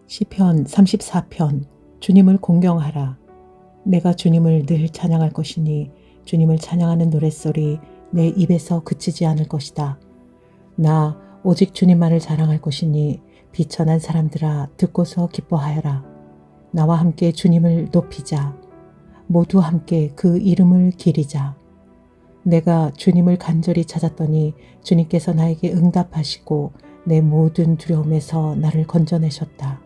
시편 34편. 주님을 공경하라. 내가 주님을 늘 찬양할 것이니 주님을 찬양하는 노랫소리 내 입에서 그치지 않을 것이다. 나 오직 주님만을 자랑할 것이니 비천한 사람들아 듣고서 기뻐하여라. 나와 함께 주님을 높이자. 모두 함께 그 이름을 기리자. 내가 주님을 간절히 찾았더니 주님께서 나에게 응답하시고 내 모든 두려움에서 나를 건져내셨다.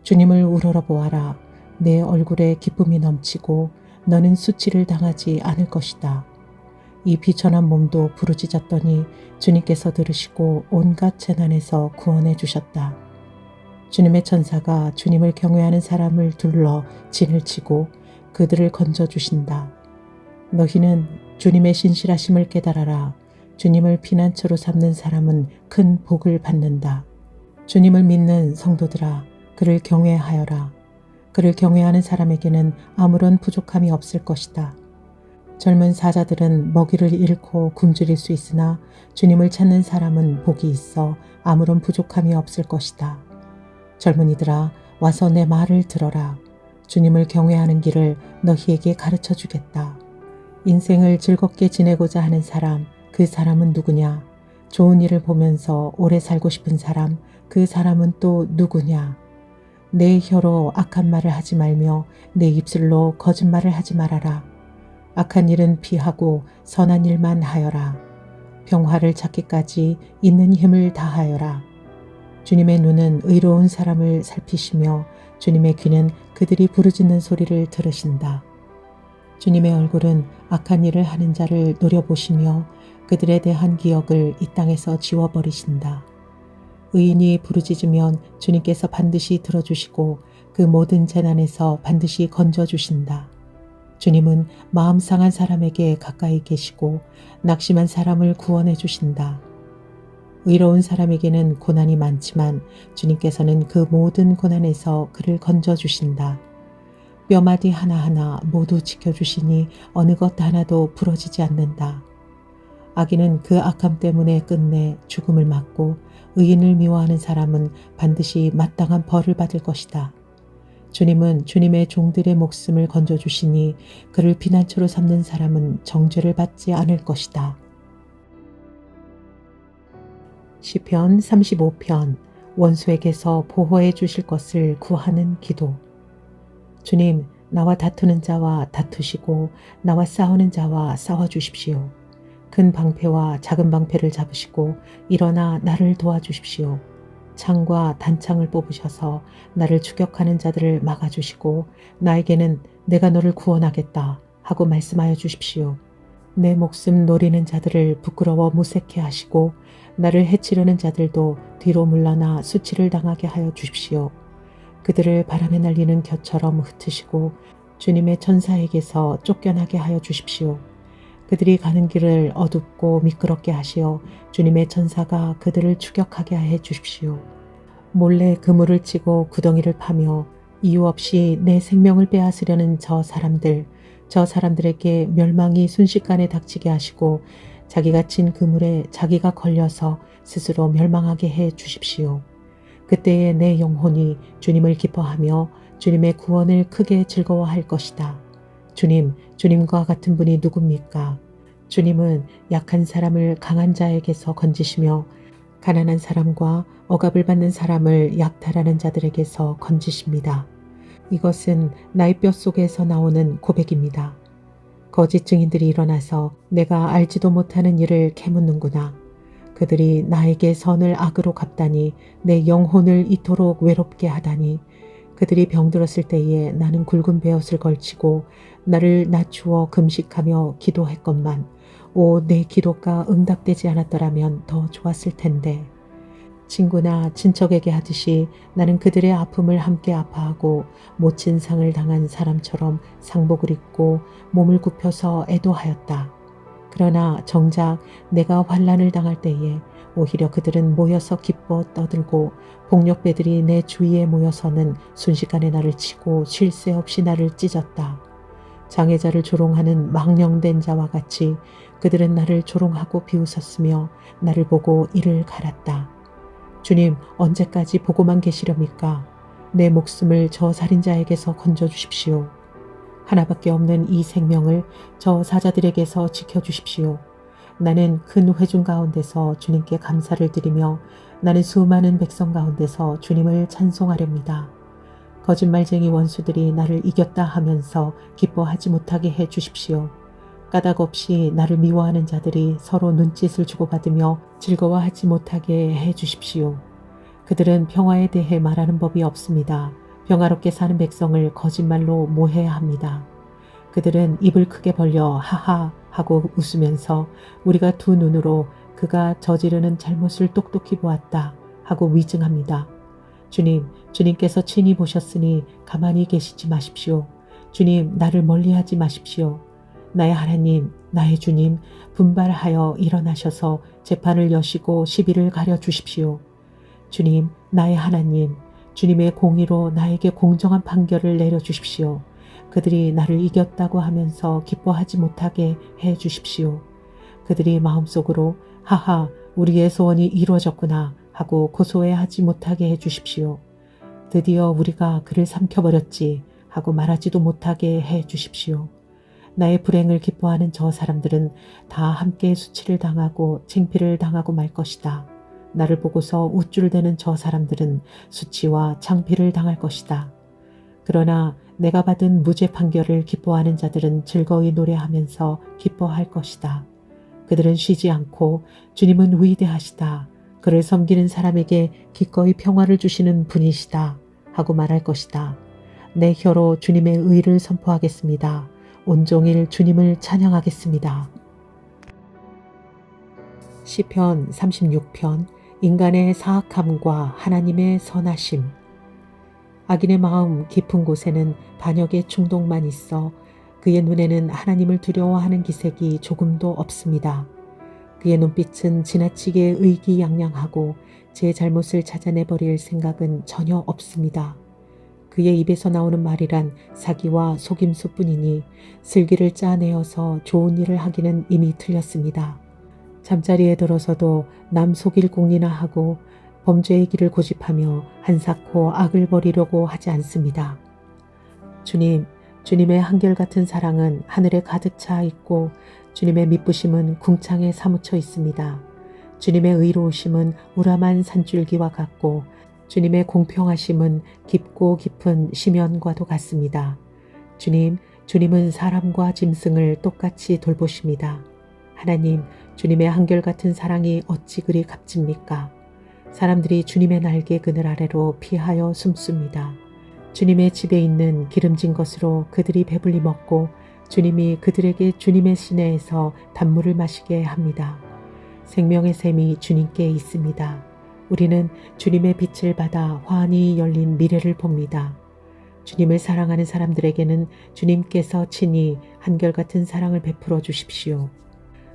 주님을 우러러보아라. 내 얼굴에 기쁨이 넘치고 너는 수치를 당하지 않을 것이다. 이 비천한 몸도 부르짖었더니 주님께서 들으시고 온갖 재난에서 구원해 주셨다. 주님의 천사가 주님을 경외하는 사람을 둘러 진을 치고 그들을 건져주신다. 너희는 주님의 신실하심을 깨달아라. 주님을 피난처로 삼는 사람은 큰 복을 받는다. 주님을 믿는 성도들아, 그를 경외하여라. 그를 경외하는 사람에게는 아무런 부족함이 없을 것이다. 젊은 사자들은 먹이를 잃고 굶주릴 수 있으나 주님을 찾는 사람은 복이 있어 아무런 부족함이 없을 것이다. 젊은이들아, 와서 내 말을 들어라. 주님을 경외하는 길을 너희에게 가르쳐 주겠다. 인생을 즐겁게 지내고자 하는 사람, 그 사람은 누구냐? 좋은 일을 보면서 오래 살고 싶은 사람, 그 사람은 또 누구냐? 내 혀로 악한 말을 하지 말며 내 입술로 거짓말을 하지 말아라. 악한 일은 피하고 선한 일만 하여라. 평화를 찾기까지 있는 힘을 다하여라. 주님의 눈은 의로운 사람을 살피시며 주님의 귀는 그들이 부르짖는 소리를 들으신다. 주님의 얼굴은 악한 일을 하는 자를 노려보시며 그들에 대한 기억을 이 땅에서 지워버리신다. 의인이 부르짖으면 주님께서 반드시 들어주시고 그 모든 재난에서 반드시 건져주신다. 주님은 마음 상한 사람에게 가까이 계시고 낙심한 사람을 구원해 주신다. 의로운 사람에게는 고난이 많지만 주님께서는 그 모든 고난에서 그를 건져주신다. 뼈마디 하나하나 모두 지켜주시니 어느 것 하나도 부러지지 않는다. 악인은 그 악함 때문에 끝내 죽음을 맞고 의인을 미워하는 사람은 반드시 마땅한 벌을 받을 것이다. 주님은 주님의 종들의 목숨을 건져주시니 그를 피난처로 삼는 사람은 정죄를 받지 않을 것이다. 시편 35편. 원수에게서 보호해 주실 것을 구하는 기도. 주님, 나와 다투는 자와 다투시고 나와 싸우는 자와 싸워주십시오. 큰 방패와 작은 방패를 잡으시고 일어나 나를 도와주십시오. 창과 단창을 뽑으셔서 나를 추격하는 자들을 막아주시고 나에게는 내가 너를 구원하겠다 하고 말씀하여 주십시오. 내 목숨 노리는 자들을 부끄러워 무색해 하시고 나를 해치려는 자들도 뒤로 물러나 수치를 당하게 하여 주십시오. 그들을 바람에 날리는 겨처럼 흩으시고 주님의 천사에게서 쫓겨나게 하여 주십시오. 그들이 가는 길을 어둡고 미끄럽게 하시어 주님의 천사가 그들을 추격하게 해 주십시오. 몰래 그물을 치고 구덩이를 파며 이유 없이 내 생명을 빼앗으려는 저 사람들에게 멸망이 순식간에 닥치게 하시고 자기가 친 그물에 자기가 걸려서 스스로 멸망하게 해 주십시오. 그때에 내 영혼이 주님을 기뻐하며 주님의 구원을 크게 즐거워할 것이다. 주님과 같은 분이 누굽니까? 주님은 약한 사람을 강한 자에게서 건지시며 가난한 사람과 억압을 받는 사람을 약탈하는 자들에게서 건지십니다. 이것은 나의 뼛속에서 나오는 고백입니다. 거짓 증인들이 일어나서 내가 알지도 못하는 일을 캐묻는구나. 그들이 나에게 선을 악으로 갚다니 내 영혼을 이토록 외롭게 하다니. 그들이 병들었을 때에 나는 굵은 베옷을 걸치고 나를 낮추어 금식하며 기도했건만 내 기도가 응답되지 않았더라면 더 좋았을 텐데. 친구나 친척에게 하듯이 나는 그들의 아픔을 함께 아파하고 모친 상을 당한 사람처럼 상복을 입고 몸을 굽혀서 애도하였다. 그러나 정작 내가 환난을 당할 때에 오히려 그들은 모여서 기뻐 떠들고 폭력배들이 내 주위에 모여서는 순식간에 나를 치고 쉴 새 없이 나를 찢었다. 장애자를 조롱하는 망령된 자와 같이 그들은 나를 조롱하고 비웃었으며 나를 보고 이를 갈았다. 주님, 언제까지 보고만 계시렵니까? 내 목숨을 저 살인자에게서 건져주십시오. 하나밖에 없는 이 생명을 저 사자들에게서 지켜주십시오. 나는 큰 회중 가운데서 주님께 감사를 드리며 나는 수많은 백성 가운데서 주님을 찬송하렵니다. 거짓말쟁이 원수들이 나를 이겼다 하면서 기뻐하지 못하게 해 주십시오. 까닭 없이 나를 미워하는 자들이 서로 눈짓을 주고받으며 즐거워하지 못하게 해 주십시오. 그들은 평화에 대해 말하는 법이 없습니다. 평화롭게 사는 백성을 거짓말로 모해합니다. 그들은 입을 크게 벌려 하하 하고 웃으면서 우리가 두 눈으로 그가 저지르는 잘못을 똑똑히 보았다 하고 위증합니다. 주님, 주님께서 친히 보셨으니 가만히 계시지 마십시오. 주님, 나를 멀리하지 마십시오. 나의 하나님, 나의 주님, 분발하여 일어나셔서 재판을 여시고 시비를 가려 주십시오. 주님, 나의 하나님, 주님의 공의로 나에게 공정한 판결을 내려 주십시오. 그들이 나를 이겼다고 하면서 기뻐하지 못하게 해 주십시오. 그들이 마음속으로 하하, 우리의 소원이 이루어졌구나 하고 고소해하지 못하게 해 주십시오. 드디어 우리가 그를 삼켜버렸지 하고 말하지도 못하게 해 주십시오. 나의 불행을 기뻐하는 저 사람들은 다 함께 수치를 당하고 창피를 당하고 말 것이다. 나를 보고서 우쭐대는 저 사람들은 수치와 창피를 당할 것이다. 그러나 내가 받은 무죄 판결을 기뻐하는 자들은 즐거이 노래하면서 기뻐할 것이다. 그들은 쉬지 않고 주님은 위대하시다. 그를 섬기는 사람에게 기꺼이 평화를 주시는 분이시다 하고 말할 것이다. 내 혀로 주님의 의를 선포하겠습니다. 온종일 주님을 찬양하겠습니다. 시편 36편 인간의 사악함과 하나님의 선하심. 악인의 마음 깊은 곳에는 반역의 충동만 있어 그의 눈에는 하나님을 두려워하는 기색이 조금도 없습니다. 그의 눈빛은 지나치게 의기양양하고 제 잘못을 찾아내버릴 생각은 전혀 없습니다. 그의 입에서 나오는 말이란 사기와 속임수뿐이니 슬기를 짜내어서 좋은 일을 하기는 이미 틀렸습니다. 잠자리에 들어서도 남 속일 공리나 하고 범죄의 길을 고집하며 한사코 악을 벌이려고 하지 않습니다. 주님, 주님의 한결같은 사랑은 하늘에 가득 차 있고 주님의 미쁘심은 궁창에 사무쳐 있습니다. 주님의 의로우심은 우람한 산줄기와 같고 주님의 공평하심은 깊고 깊은 심연과도 같습니다. 주님은 사람과 짐승을 똑같이 돌보십니다. 하나님, 주님의 한결같은 사랑이 어찌 그리 값집니까? 사람들이 주님의 날개 그늘 아래로 피하여 숨습니다. 주님의 집에 있는 기름진 것으로 그들이 배불리 먹고 주님이 그들에게 주님의 시내에서 단물을 마시게 합니다. 생명의 샘이 주님께 있습니다. 우리는 주님의 빛을 받아 환히 열린 미래를 봅니다. 주님을 사랑하는 사람들에게는 주님께서 친히 한결같은 사랑을 베풀어 주십시오.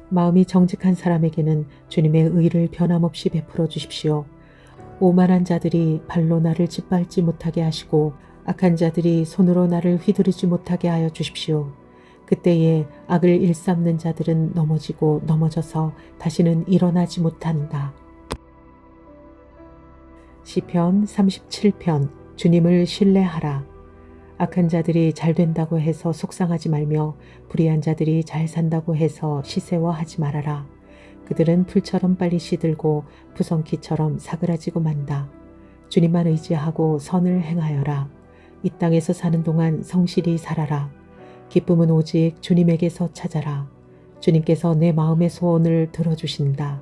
마음이 정직한 사람에게는 주님의 의를 변함없이 베풀어 주십시오. 오만한 자들이 발로 나를 짓밟지 못하게 하시고 악한 자들이 손으로 나를 휘두르지 못하게 하여 주십시오. 그때에 악을 일삼는 자들은 넘어지고 넘어져서 다시는 일어나지 못한다. 시편 37편 주님을 신뢰하라. 악한 자들이 잘 된다고 해서 속상하지 말며 불의한 자들이 잘 산다고 해서 시세워하지 말아라. 그들은 풀처럼 빨리 시들고 부성키처럼 사그라지고 만다. 주님만 의지하고 선을 행하여라. 이 땅에서 사는 동안 성실히 살아라. 기쁨은 오직 주님에게서 찾아라. 주님께서 내 마음의 소원을 들어주신다.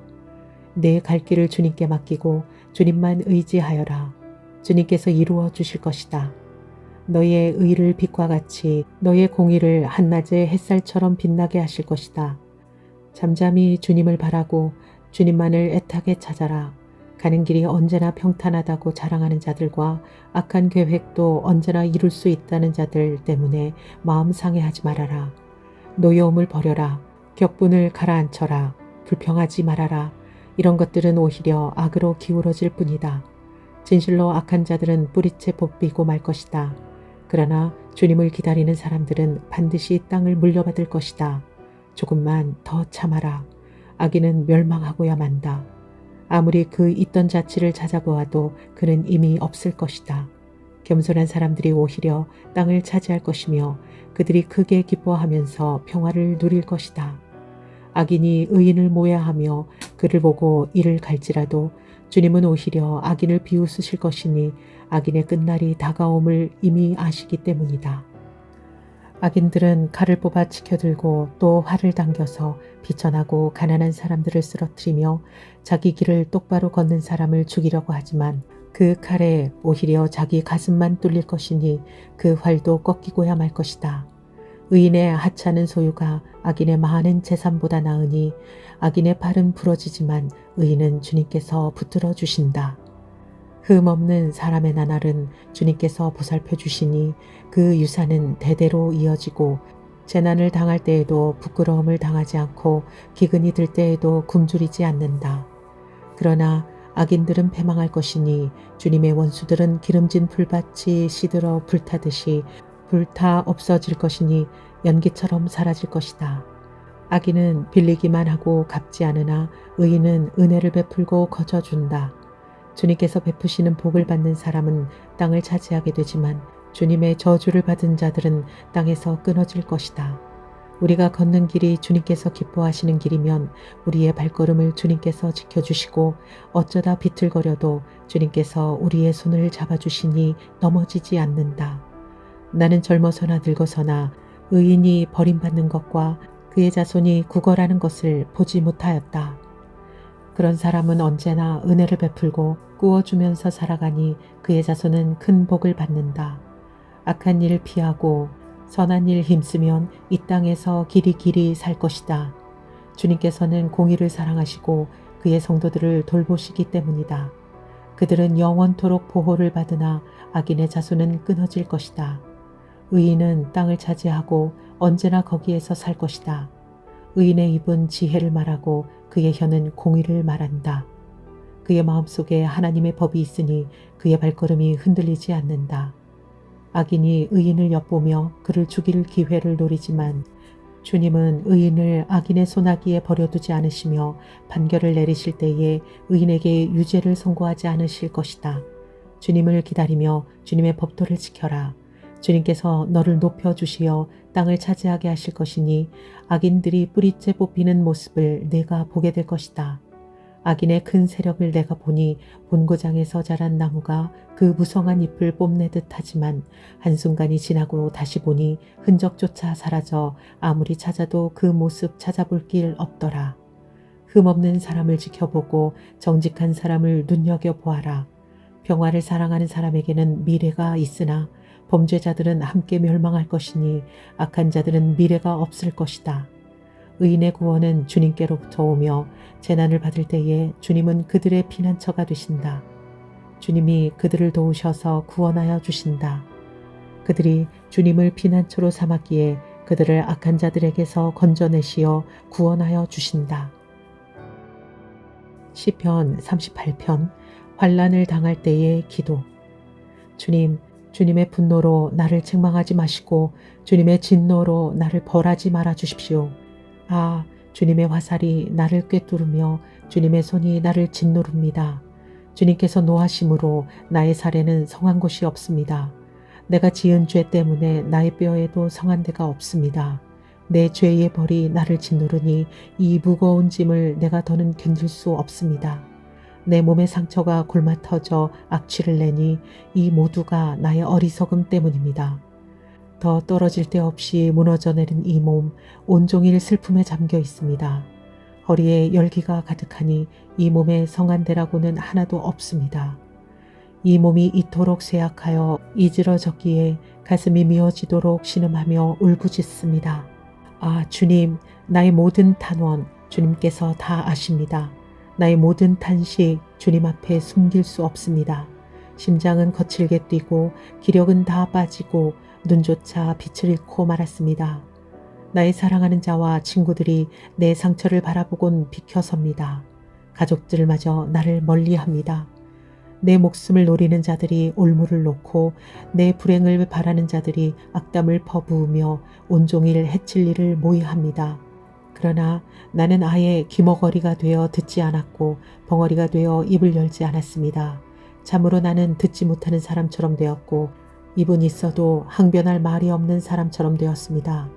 내 갈 길을 주님께 맡기고 주님만 의지하여라. 주님께서 이루어 주실 것이다. 너의 의를 빛과 같이 너의 공의를 한낮의 햇살처럼 빛나게 하실 것이다. 잠잠히 주님을 바라고 주님만을 애타게 찾아라. 가는 길이 언제나 평탄하다고 자랑하는 자들과 악한 계획도 언제나 이룰 수 있다는 자들 때문에 마음 상해하지 말아라. 노여움을 버려라. 격분을 가라앉혀라. 불평하지 말아라. 이런 것들은 오히려 악으로 기울어질 뿐이다. 진실로 악한 자들은 뿌리채 뽑히고 말 것이다. 그러나 주님을 기다리는 사람들은 반드시 땅을 물려받을 것이다. 조금만 더 참아라. 악인은 멸망하고야 만다. 아무리 그 있던 자치를 찾아보아도 그는 이미 없을 것이다. 겸손한 사람들이 오히려 땅을 차지할 것이며 그들이 크게 기뻐하면서 평화를 누릴 것이다. 악인이 의인을 모해하며 그를 보고 이를 갈지라도 주님은 오히려 악인을 비웃으실 것이니 악인의 끝날이 다가옴을 이미 아시기 때문이다. 악인들은 칼을 뽑아 치켜들고 또 활을 당겨서 비천하고 가난한 사람들을 쓰러뜨리며 자기 길을 똑바로 걷는 사람을 죽이려고 하지만 그 칼에 오히려 자기 가슴만 뚫릴 것이니 그 활도 꺾이고야 말 것이다. 의인의 하찮은 소유가 악인의 많은 재산보다 나으니 악인의 팔은 부러지지만 의인은 주님께서 붙들어 주신다. 흠없는 사람의 나날은 주님께서 보살펴 주시니 그 유산은 대대로 이어지고 재난을 당할 때에도 부끄러움을 당하지 않고 기근이 들 때에도 굶주리지 않는다. 그러나 악인들은 패망할 것이니 주님의 원수들은 기름진 불밭이 시들어 불타듯이 불타 없어질 것이니 연기처럼 사라질 것이다. 악인은 빌리기만 하고 갚지 않으나 의인은 은혜를 베풀고 거저준다. 주님께서 베푸시는 복을 받는 사람은 땅을 차지하게 되지만 주님의 저주를 받은 자들은 땅에서 끊어질 것이다. 우리가 걷는 길이 주님께서 기뻐하시는 길이면 우리의 발걸음을 주님께서 지켜주시고 어쩌다 비틀거려도 주님께서 우리의 손을 잡아주시니 넘어지지 않는다. 나는 젊어서나 늙어서나 의인이 버림받는 것과 그의 자손이 구걸하는 것을 보지 못하였다. 그런 사람은 언제나 은혜를 베풀고 꾸어주면서 살아가니 그의 자손은 큰 복을 받는다. 악한 일을 피하고 선한 일 힘쓰면 이 땅에서 길이 살 것이다. 주님께서는 공의를 사랑하시고 그의 성도들을 돌보시기 때문이다. 그들은 영원토록 보호를 받으나 악인의 자손은 끊어질 것이다. 의인은 땅을 차지하고 언제나 거기에서 살 것이다. 의인의 입은 지혜를 말하고 그의 혀는 공의를 말한다. 그의 마음속에 하나님의 법이 있으니 그의 발걸음이 흔들리지 않는다. 악인이 의인을 엿보며 그를 죽일 기회를 노리지만 주님은 의인을 악인의 손아귀에 버려두지 않으시며 판결을 내리실 때에 의인에게 유죄를 선고하지 않으실 것이다. 주님을 기다리며 주님의 법도를 지켜라. 주님께서 너를 높여주시어 땅을 차지하게 하실 것이니 악인들이 뿌리째 뽑히는 모습을 내가 보게 될 것이다. 악인의 큰 세력을 내가 보니 본고장에서 자란 나무가 그 무성한 잎을 뽐내듯 하지만 한순간이 지나고 다시 보니 흔적조차 사라져 아무리 찾아도 그 모습 찾아볼 길 없더라. 흠없는 사람을 지켜보고 정직한 사람을 눈여겨보아라. 평화를 사랑하는 사람에게는 미래가 있으나 범죄자들은 함께 멸망할 것이니 악한 자들은 미래가 없을 것이다. 의인의 구원은 주님께로부터 오며 재난을 받을 때에 주님은 그들의 피난처가 되신다. 주님이 그들을 도우셔서 구원하여 주신다. 그들이 주님을 피난처로 삼았기에 그들을 악한 자들에게서 건져내시어 구원하여 주신다. 시편 38편 환난을 당할 때의 기도. 주님, 주님의 분노로 나를 책망하지 마시고 주님의 진노로 나를 벌하지 말아 주십시오. 아, 주님의 화살이 나를 꿰뚫으며 주님의 손이 나를 짓누릅니다. 주님께서 노하심으로 나의 살에는 성한 곳이 없습니다. 내가 지은 죄 때문에 나의 뼈에도 성한 데가 없습니다. 내 죄의 벌이 나를 짓누르니 이 무거운 짐을 내가 더는 견딜 수 없습니다. 내 몸의 상처가 골마 터져 악취를 내니 이 모두가 나의 어리석음 때문입니다. 더 떨어질 데 없이 무너져 내린 이 몸 온종일 슬픔에 잠겨 있습니다. 허리에 열기가 가득하니 이 몸에 성한 데라고는 하나도 없습니다. 이 몸이 이토록 쇠약하여 이지러졌기에 가슴이 미어지도록 신음하며 울부짖습니다. 아, 주님, 나의 모든 탄원 주님께서 다 아십니다. 나의 모든 탄식 주님 앞에 숨길 수 없습니다. 심장은 거칠게 뛰고 기력은 다 빠지고 눈조차 빛을 잃고 말았습니다. 나의 사랑하는 자와 친구들이 내 상처를 바라보곤 비켜섭니다. 가족들마저 나를 멀리합니다. 내 목숨을 노리는 자들이 올무를 놓고 내 불행을 바라는 자들이 악담을 퍼부으며 온종일 해칠 일을 모의합니다. 그러나 나는 아예 귀머거리가 되어 듣지 않았고 벙어리가 되어 입을 열지 않았습니다. 참으로 나는 듣지 못하는 사람처럼 되었고 입은 있어도 항변할 말이 없는 사람처럼 되었습니다.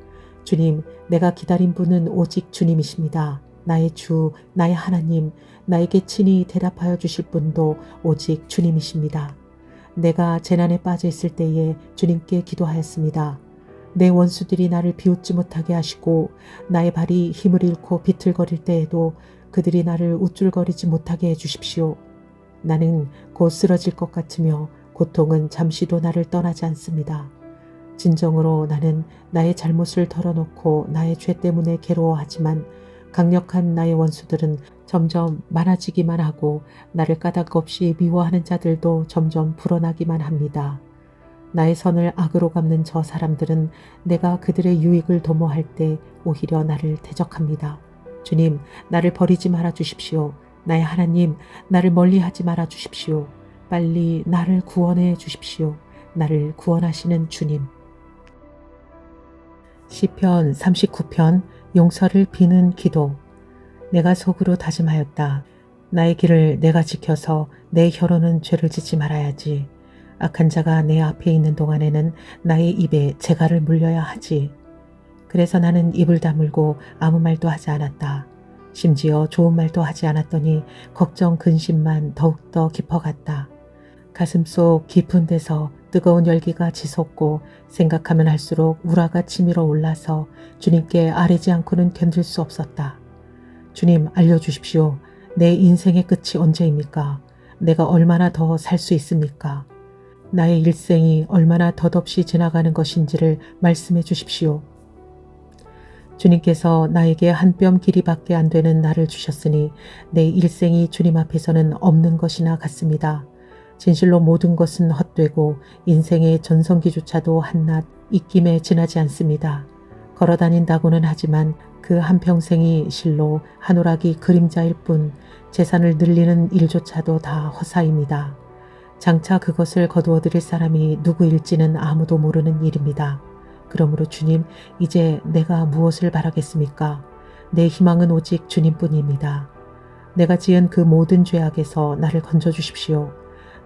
주님, 내가 기다린 분은 오직 주님이십니다. 나의 주, 나의 하나님, 나에게 친히 대답하여 주실 분도 오직 주님이십니다. 내가 재난에 빠져 있을 때에 주님께 기도하였습니다. 내 원수들이 나를 비웃지 못하게 하시고 나의 발이 힘을 잃고 비틀거릴 때에도 그들이 나를 우쭐거리지 못하게 해주십시오. 나는 곧 쓰러질 것 같으며 고통은 잠시도 나를 떠나지 않습니다. 진정으로 나는 나의 잘못을 털어놓고 나의 죄 때문에 괴로워하지만 강력한 나의 원수들은 점점 많아지기만 하고 나를 까닭없이 미워하는 자들도 점점 불어나기만 합니다. 나의 선을 악으로 갚는 저 사람들은 내가 그들의 유익을 도모할 때 오히려 나를 대적합니다. 주님, 나를 버리지 말아 주십시오. 나의 하나님, 나를 멀리하지 말아 주십시오. 빨리 나를 구원해 주십시오. 나를 구원하시는 주님. 시편 39편 용서를 비는 기도. 내가 속으로 다짐하였다. 나의 길을 내가 지켜서 내 혀로는 죄를 짓지 말아야지. 악한 자가 내 앞에 있는 동안에는 나의 입에 재갈을 물려야 하지. 그래서 나는 입을 다물고 아무 말도 하지 않았다. 심지어 좋은 말도 하지 않았더니 걱정 근심만 더욱더 깊어갔다. 가슴속 깊은 데서 뜨거운 열기가 치솟고 생각하면 할수록 우라가 치밀어 올라서 주님께 아뢰지 않고는 견딜 수 없었다. 주님, 알려주십시오. 내 인생의 끝이 언제입니까? 내가 얼마나 더 살 수 있습니까? 나의 일생이 얼마나 덧없이 지나가는 것인지를 말씀해 주십시오. 주님께서 나에게 한 뼘 길이밖에 안 되는 나를 주셨으니 내 일생이 주님 앞에서는 없는 것이나 같습니다. 진실로 모든 것은 헛되고 인생의 전성기조차도 한낱 입김에 지나지 않습니다. 걸어다닌다고는 하지만 그 한평생이 실로 한 오락이 그림자일 뿐 재산을 늘리는 일조차도 다 허사입니다. 장차 그것을 거두어드릴 사람이 누구일지는 아무도 모르는 일입니다. 그러므로 주님, 이제 내가 무엇을 바라겠습니까? 내 희망은 오직 주님뿐입니다. 내가 지은 그 모든 죄악에서 나를 건져주십시오.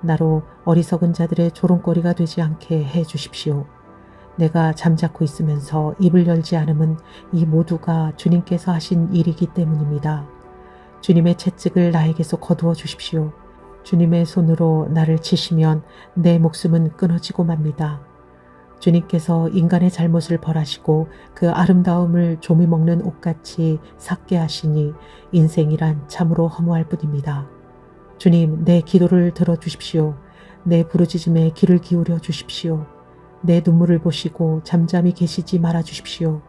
나로 어리석은 자들의 조롱거리가 되지 않게 해주십시오. 내가 잠자코 있으면서 입을 열지 않음은 이 모두가 주님께서 하신 일이기 때문입니다. 주님의 채찍을 나에게서 거두어 주십시오. 주님의 손으로 나를 치시면 내 목숨은 끊어지고 맙니다. 주님께서 인간의 잘못을 벌하시고 그 아름다움을 조미 먹는 옷같이 삭게 하시니 인생이란 참으로 허무할 뿐입니다. 주님, 내 기도를 들어주십시오. 내 부르짖음에 귀를 기울여 주십시오. 내 눈물을 보시고 잠잠히 계시지 말아 주십시오.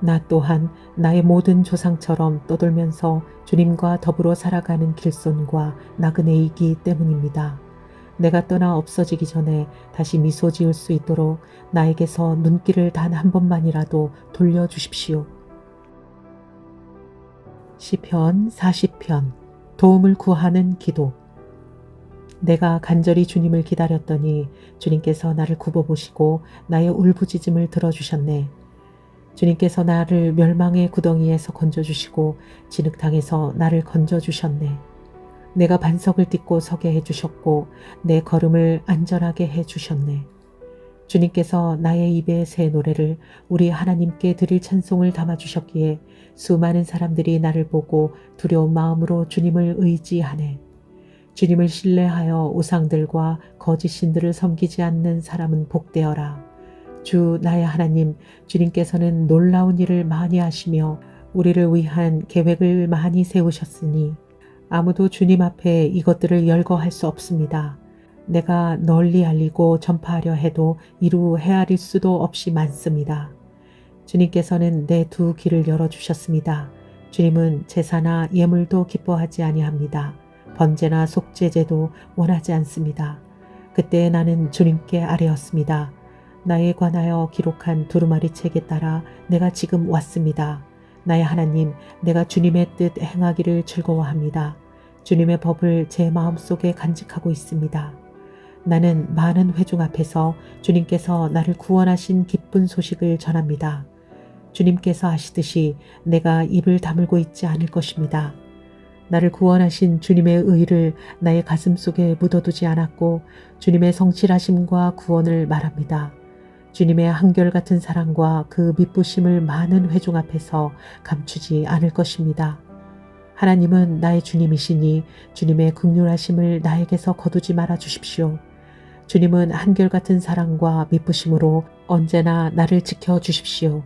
나 또한 나의 모든 조상처럼 떠돌면서 주님과 더불어 살아가는 길손과 나그네이기 때문입니다. 내가 떠나 없어지기 전에 다시 미소 지을 수 있도록 나에게서 눈길을 단 한 번만이라도 돌려주십시오. 시편 40편 도움을 구하는 기도. 내가 간절히 주님을 기다렸더니 주님께서 나를 굽어보시고 나의 울부짖음을 들어주셨네. 주님께서 나를 멸망의 구덩이에서 건져주시고 진흙탕에서 나를 건져주셨네. 내가 반석을 딛고 서게 해주셨고 내 걸음을 안전하게 해주셨네. 주님께서 나의 입에 새 노래를 우리 하나님께 드릴 찬송을 담아주셨기에 수많은 사람들이 나를 보고 두려운 마음으로 주님을 의지하네. 주님을 신뢰하여 우상들과 거짓 신들을 섬기지 않는 사람은 복되어라. 주 나의 하나님, 주님께서는 놀라운 일을 많이 하시며 우리를 위한 계획을 많이 세우셨으니 아무도 주님 앞에 이것들을 열거할 수 없습니다. 내가 널리 알리고 전파하려 해도 이루 헤아릴 수도 없이 많습니다. 주님께서는 내 두 귀를 열어주셨습니다. 주님은 제사나 예물도 기뻐하지 아니합니다. 번제나 속죄제도 원하지 않습니다. 그때 나는 주님께 아뢰었습니다. 나에 관하여 기록한 두루마리 책에 따라 내가 지금 왔습니다. 나의 하나님, 내가 주님의 뜻 행하기를 즐거워합니다. 주님의 법을 제 마음속에 간직하고 있습니다. 나는 많은 회중 앞에서 주님께서 나를 구원하신 기쁜 소식을 전합니다. 주님께서 하시듯이 내가 입을 다물고 있지 않을 것입니다. 나를 구원하신 주님의 의를 나의 가슴 속에 묻어두지 않았고 주님의 성실하심과 구원을 말합니다. 주님의 한결같은 사랑과 그 미쁘심을 많은 회중 앞에서 감추지 않을 것입니다. 하나님은 나의 주님이시니 주님의 긍휼하심을 나에게서 거두지 말아 주십시오. 주님은 한결같은 사랑과 미쁘심으로 언제나 나를 지켜 주십시오.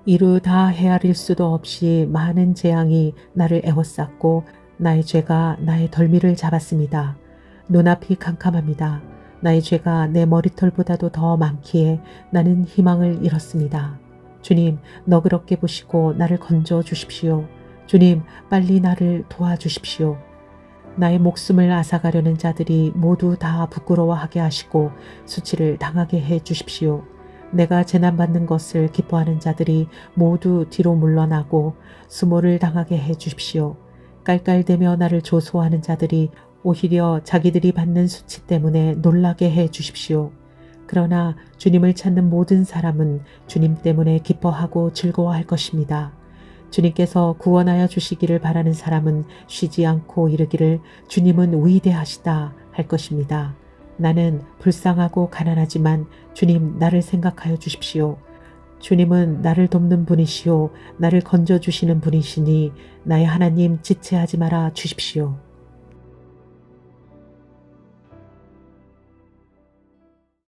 이루 다 헤아릴 수도 없이 많은 재앙이 나를 에워쌌고 나의 죄가 나의 덜미를 잡았습니다. 눈앞이 캄캄합니다. 나의 죄가 내 머리털보다도 더 많기에 나는 희망을 잃었습니다. 주님, 너그럽게 보시고 나를 건져 주십시오. 주님, 빨리 나를 도와주십시오. 나의 목숨을 앗아가려는 자들이 모두 다 부끄러워하게 하시고 수치를 당하게 해 주십시오. 내가 재난받는 것을 기뻐하는 자들이 모두 뒤로 물러나고 수모를 당하게 해 주십시오. 깔깔대며 나를 조소하는 자들이 오히려 자기들이 받는 수치 때문에 놀라게 해 주십시오. 그러나 주님을 찾는 모든 사람은 주님 때문에 기뻐하고 즐거워할 것입니다. 주님께서 구원하여 주시기를 바라는 사람은 쉬지 않고 이르기를 주님은 위대하시다 할 것입니다. 나는 불쌍하고 가난하지만 주님 나를 생각하여 주십시오. 주님은 나를 돕는 분이시오. 나를 건져주시는 분이시니 나의 하나님 지체하지 말아 주십시오.